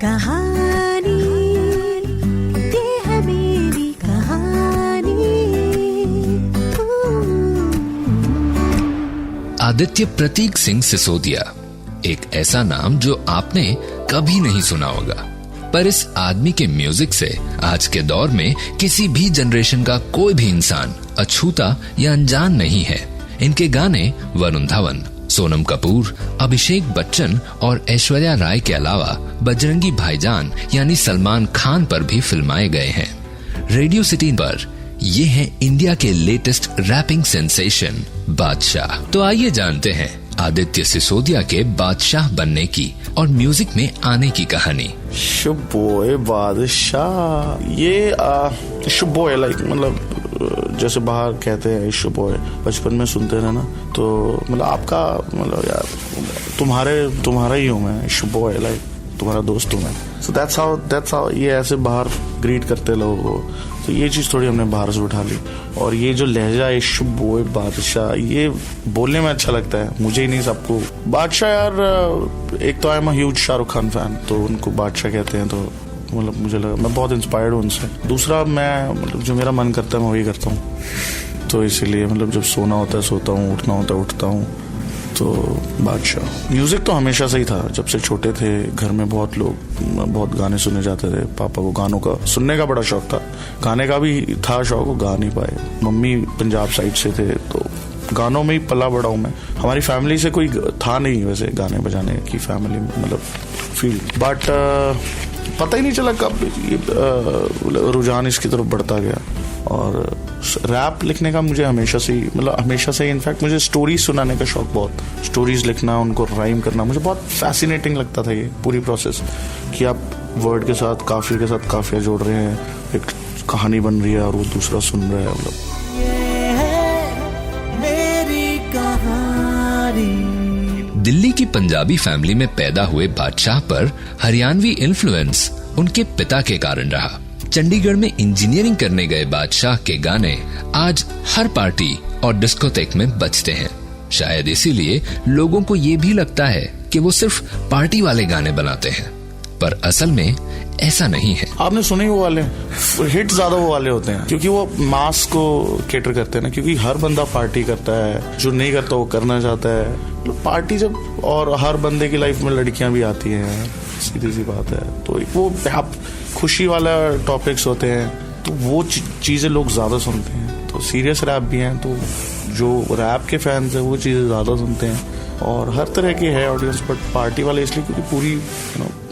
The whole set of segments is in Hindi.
कहानी ये है मेरी कहानी। आदित्य प्रतीक सिंह सिसोदिया, एक ऐसा नाम जो आपने कभी नहीं सुना होगा, पर इस आदमी के म्यूजिक से आज के दौर में किसी भी जनरेशन का कोई भी इंसान अछूता या अनजान नहीं है। इनके गाने वरुण धवन, सोनम कपूर, अभिषेक बच्चन और ऐश्वर्या राय के अलावा बजरंगी भाईजान यानी सलमान खान पर भी फिल्माए गए हैं। रेडियो सिटी पर ये है इंडिया के लेटेस्ट रैपिंग सेंसेशन बादशाह। तो आइए जानते हैं आदित्य सिसोदिया के बादशाह बनने की और म्यूजिक में आने की कहानी। शुबोय बादशाह, ये शुबोय लाइक मतलब जैसे बाहर कहते हैं शुबोय, बचपन में सुनते रहे ना, तो मतलब आपका मतलब यार तुम्हारा ही हूँ मैं, शुबोय लाइक तुम्हारा दोस्त हूँ मैं। सो दैट्स हाउ ये ऐसे बाहर ग्रीट करते लोगों को। तो ये चीज थोड़ी हमने बाहर से उठा ली, और ये जो लहजा है शुबोय बादशाह, ये बोलने में अच्छा लगता है, मुझे ही नहीं सबको। बादशाह यार, एक तो I am a huge Shahrukh Khan fan, तो उनको बादशाह कहते हैं, तो मतलब मुझे लगा मैं बहुत इंस्पायर्ड हूँ उनसे। दूसरा मैं मतलब जो मेरा मन करता है मैं वही करता हूँ, तो इसीलिए मतलब जब सोना होता है सोता हूँ, उठना होता है उठता हूँ। तो बादशाह म्यूजिक तो हमेशा से ही था, जब से छोटे थे घर में बहुत गाने सुने जाते थे। पापा को गानों का सुनने का बड़ा शौक था, गाने का भी था शौक, वो गा नहीं पाए। मम्मी पंजाब साइड से थे, तो गानों में ही पला बड़ा हूँ मैं। हमारी फैमिली से कोई था नहीं वैसे गाने बजाने की फैमिली मतलब फील, बट पता ही नहीं चला कब ये रुझान इसकी तरफ बढ़ता गया। और रैप लिखने का मुझे हमेशा से ही इनफैक्ट मुझे स्टोरीज सुनाने का शौक बहुत, स्टोरीज लिखना, उनको राइम करना मुझे बहुत फैसिनेटिंग लगता था। ये पूरी प्रोसेस कि आप वर्ड के साथ काफिये के साथ काफिया जोड़ रहे हैं, एक कहानी बन रही है और वो दूसरा सुन रहा है। मतलब ये है मेरी कहानी। दिल्ली की पंजाबी फैमिली में पैदा हुए बादशाह पर हरियाणवी इन्फ्लुएंस उनके पिता के कारण रहा। चंडीगढ़ में इंजीनियरिंग करने गए बादशाह के गाने आज हर पार्टी और डिस्कोथेक में बजते हैं। शायद इसीलिए लोगों को ये भी लगता है कि वो सिर्फ पार्टी वाले गाने बनाते हैं, पर असल में ऐसा नहीं है। आपने सुने ही वो वाले हिट ज्यादा वो वाले होते हैं, क्योंकि वो मास को केटर करते हैं ना, क्योंकि हर बंदा पार्टी करता है, जो नहीं करता वो करना चाहता है। पार्टी जब, और हर बंदे की लाइफ में लड़कियां भी आती हैं, सीधी सी बात है, तो वो आप खुशी वाला टॉपिक्स होते हैं, तो वो चीजें लोग ज्यादा सुनते हैं। तो सीरियस रैप भी हैं, तो जो रैप के फैंस हैं वो चीजें ज्यादा सुनते हैं, और हर तरह की है ऑडियंस। बट पार्टी वाले इसलिए क्योंकि पूरी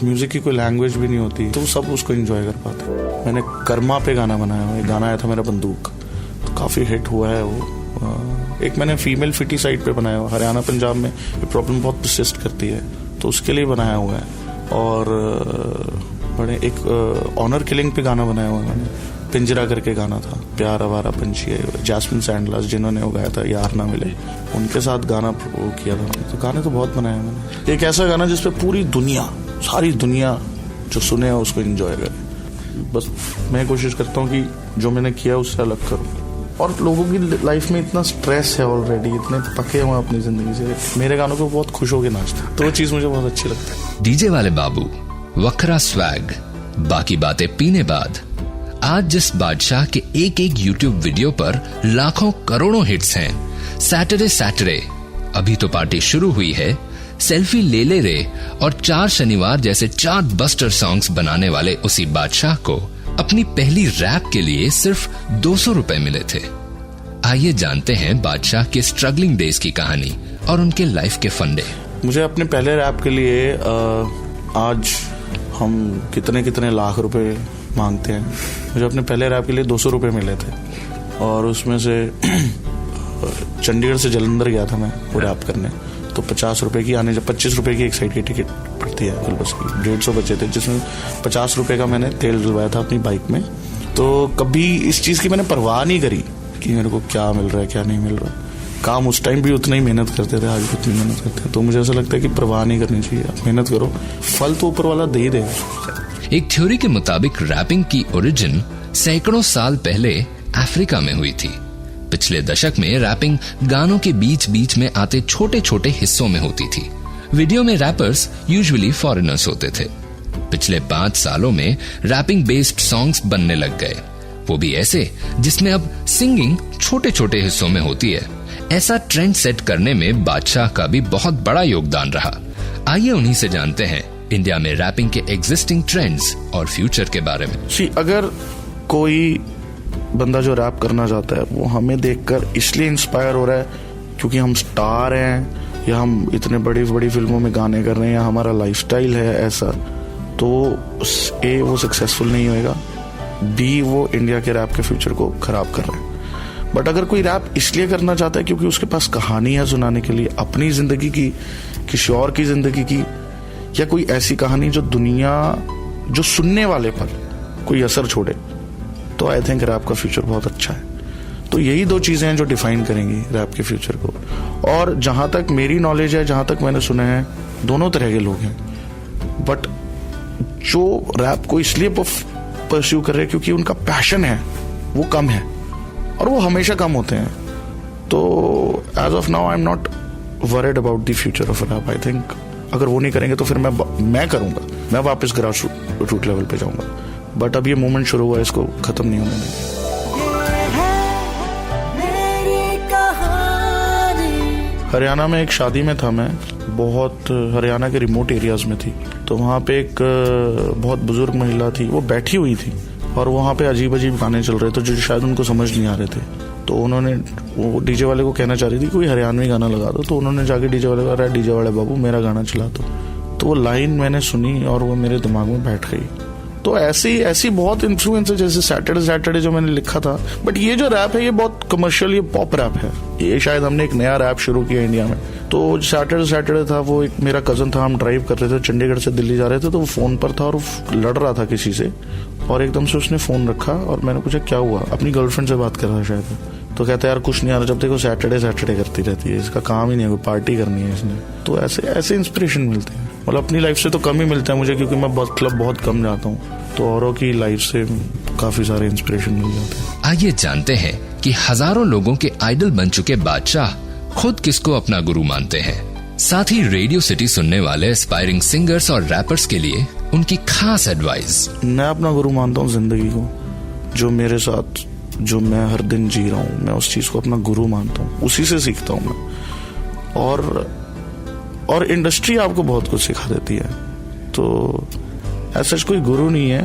म्यूजिक की कोई लैंग्वेज भी नहीं होती, तो सब उसको एंजॉय कर पाते हैं। मैंने कर्मा पे गाना बनाया हुआ, एक गाना आया था मेरा बंदूक, तो काफी हिट हुआ है वो। एक मैंने फीमेल फिटी साइड पे बनाया हुआ, हरियाणा पंजाब में ये प्रॉब्लम बहुत परसिस्ट करती है, तो उसके लिए बनाया हुआ है। और बड़े एक ऑनर किलिंग पे गाना बनाया हुआ है मैंने, पिंजरा करके गाना था, प्यार आवारा पंछी है, जैस्मिन सैंडलास जिन्होंने वो गाया था यार ना मिले, उनके साथ गाना वो किया था मैंने। तो गाने तो बहुत बनाए मैंने। एक ऐसा गाना जिसपे पूरी दुनिया, सारी दुनिया जो सुने उसको एंजॉय करे। बस मैं कोशिश करता हूँ कि जो मैंने किया उससे अलग करूँ। और लोगों की लाइफ में इतना स्ट्रेस है ऑलरेडी, इतने पके हुए अपनी जिंदगी से, मेरे गानों को बहुत खुश होकर नाचते, तो वो चीज मुझे बहुत अच्छी लगती है। डीजे वाले बाबू, वखरा स्वैग, बाकी बातें पीने बाद, आज जिस बादशाह के एक यूट्यूब वीडियो पर लाखों करोड़ों हिट्स हैं, सैटरडे अभी तो पार्टी शुरू हुई है, सेल्फी ले ले रे और 4 शनिवार जैसे चार्ट बस्टर सॉन्ग्स बनाने वाले उसी बादशाह को अपनी पहली रैप के लिए सिर्फ 200 रुपए मिले थे। आइए जानते हैं बादशाह के स्ट्रगलिंग डेज की कहानी और उनके लाइफ के फंडे। मुझे अपने पहले रैप के लिए आज हम कितने लाख रुपए मांगते हैं, मुझे अपने पहले रैप के लिए 200 रुपए मिले थे, और उसमें से चंडीगढ़ से जलंधर गया था मैं वो रैप करने, तो 50 रुपए की आने, 25 रुपए की एक साइड की टिकट पड़ती है फुल बस की, 150 बचे थे, जिसमें 50 रुपए का मैंने तेल डलवाया था अपनी बाइक में। तो कभी इस चीज की मैंने परवाह नहीं करी कि मेरे को क्या मिल रहा है क्या नहीं मिल रहा। काम उस टाइम भी उतना ही मेहनत करते थे, आज भी उतनी मेहनत करते हैं, तो मुझे ऐसा लगता है कि परवाह नहीं करनी चाहिए, आप मेहनत करो, फल तो ऊपर वाला दे ही देगा। एक थ्योरी के मुताबिक रैपिंग की ओरिजिन सैकड़ों साल पहले अफ्रीका में हुई थी। पिछले दशक में रैपिंग गानों के बीच बीच में आते छोटे छोटे हिस्सों में होती थी। वीडियो में रैपर्स यूजुअली फॉरेनर्स होते थे। पिछले 5 सालों में रैपिंग बेस्ड सॉन्ग्स बनने लग गए, वो भी ऐसे जिसमें अब सिंगिंग छोटे छोटे हिस्सों में होती है। ऐसा ट्रेंड सेट करने में बादशाह का भी बहुत बड़ा योगदान रहा। आइए उन्हीं से जानते हैं इंडिया में रैपिंग के एग्जिस्टिंग ट्रेंड्स और फ्यूचर के बारे में। अगर कोई बंदा जो रैप करना चाहता है वो हमें देखकर इसलिए इंस्पायर हो रहा है क्योंकि हम स्टार हैं या हम इतने बड़ी बड़ी फिल्मों में गाने कर रहे हैं या हमारा लाइफस्टाइल है ऐसा, तो ए वो सक्सेसफुल नहीं होएगा, बी वो इंडिया के रैप के फ्यूचर को खराब कर रहे हैं। बट अगर कोई रैप इसलिए करना चाहता है क्योंकि उसके पास कहानी है सुनाने के लिए, अपनी जिंदगी की, किसी और की जिंदगी की, या कोई ऐसी कहानी जो दुनिया, जो सुनने वाले पर कोई असर छोड़े, तो आई थिंक रैप का फ्यूचर बहुत अच्छा है। तो यही 2 चीजें हैं जो डिफाइन करेंगी रैप के फ्यूचर को। और जहां तक मेरी नॉलेज है, जहां तक मैंने सुना है, दोनों तरह के लोग हैं। बट जो रैप को इसलिए परस्यू कर रहे हैं क्योंकि उनका पैशन है, वो कम है और वो हमेशा कम होते हैं। तो as of now I am not worried about the future of rap. I think अगर वो नहीं करेंगे तो फिर मैं करूंगा, मैं वापस ग्रास रूट लेवल पे जाऊंगा। बट अब ये मूवमेंट शुरू हुआ है, इसको खत्म नहीं होने देंगे। हरियाणा में एक शादी में था मैं, बहुत हरियाणा के रिमोट एरियाज में थी। तो वहाँ पे एक बहुत बुजुर्ग महिला थी, वो बैठी हुई थी और वहाँ पे अजीब अजीब गाने चल रहे थे जो शायद उनको समझ नहीं आ रहे थे। तो उन्होंने, वो डीजे वाले को कहना चाह रही थी कोई हरियाणवी गाना लगा दो, तो उन्होंने जाके डीजे वाले को कहा, डीजे वाले बाबू मेरा गाना चला दो। तो वो लाइन मैंने सुनी और वो मेरे दिमाग में बैठ गई। तो ऐसी बहुत इन्फ्लुएंस है, जैसे सैटरडे जो मैंने लिखा था। बट ये जो रैप है ये बहुत कमर्शियल, ये पॉप रैप है। ये शायद हमने एक नया रैप शुरू किया इंडिया में। तो सैटरडे था, वो एक मेरा कजन था, हम ड्राइव कर रहे थे, चंडीगढ़ से दिल्ली जा रहे थे। तो वो फोन पर था और लड़ रहा था किसी से, और एकदम से उसने फोन रखा और मैंने पूछा क्या हुआ, अपनी गर्लफ्रेंड से बात कर रहा है शायद। तो कहता है यार कुछ नहीं आ रहा, जब देखो सैटरडे करती रहती है, इसका काम ही नहीं है, कोई पार्टी करनी है इसने। तो ऐसे इंस्पिरेशन मिलते हैं। मतलब अपनी लाइफ से तो कम ही मिलता है मुझे, क्योंकि मैं क्लब बहुत कम जाता हूँ, तो औरों की लाइफ से काफी सारे इंस्पिरेशन मिल जाते हैं। आइए जानते हैं कि हजारों लोगों के आइडल बन चुके बादशाह खुद किसको अपना गुरु मानते हैं। साथ ही रेडियो सिटी सुनने वाले एस्पायरिंग सिंगर्स और रैपर्स के लिए उनकी खास एडवाइस। मैं अपना गुरु मानता हूँ जिंदगी को, जो मेरे साथ, जो मैं हर दिन जी रहा हूँ, मैं उस चीज को अपना गुरु मानता हूँ, उसी से सीखता हूँ मैं। और इंडस्ट्री आपको बहुत कुछ सिखा देती है। तो ऐसा कोई गुरु नहीं है,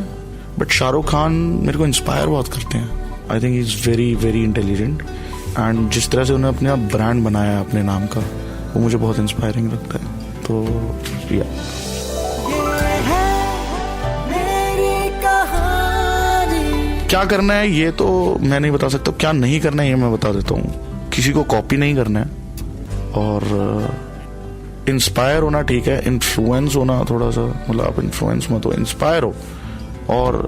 बट शाहरुख खान मेरे को इंस्पायर बहुत करते हैं। I think he is very very intelligent, and जिस तरह से उन्होंने अपने ब्रांड बनाया अपने नाम का, वो मुझे बहुत इंस्पायरिंग लगता है। तो या क्या करना है ये तो मैं नहीं बता सकता, क्या नहीं करना है ये मैं बता देता हूँ। किसी को कॉपी नहीं करना है, और इंस्पायर होना ठीक है, इन्फ्लुएंस होना थोड़ा सा, मतलब आप इन्फ्लुएंस मत हो, इंस्पायर हो। और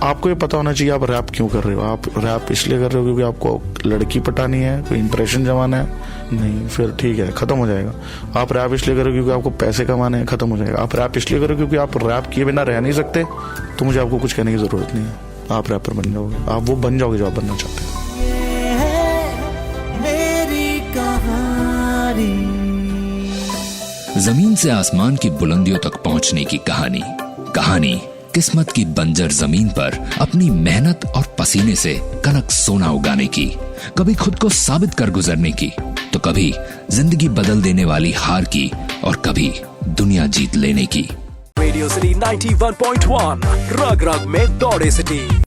आपको ये पता होना चाहिए आप रैप क्यों कर रहे हो। आप रैप इसलिए कर रहे हो क्योंकि आपको लड़की पटानी है, कोई इंप्रेशन जमाना है, नहीं, फिर ठीक है, खत्म हो जाएगा। आप रैप इसलिए कर रहे हो क्योंकि आपको पैसे कमाने हैं, खत्म हो जाएगा। आप रैप इसलिए कर रहे हो क्योंकि आप रैप किए बिना रह नहीं सकते, तो मुझे आपको कुछ कहने की जरूरत नहीं है। आप रैपर बन जाओगे, आप वो बन जाओगे जो आप बनना चाहते हैं। ये है मेरी कहानी। जमीन से आसमान की बुलंदियों तक पहुंचने की कहानी किस्मत की बंजर जमीन पर अपनी मेहनत और पसीने से कनक सोना उगाने की, कभी खुद को साबित कर गुजरने की, तो कभी जिंदगी बदल देने वाली हार की, और कभी दुनिया जीत लेने की। रेडियो सिटी 91.1 रग रग में दौड़े सिटी।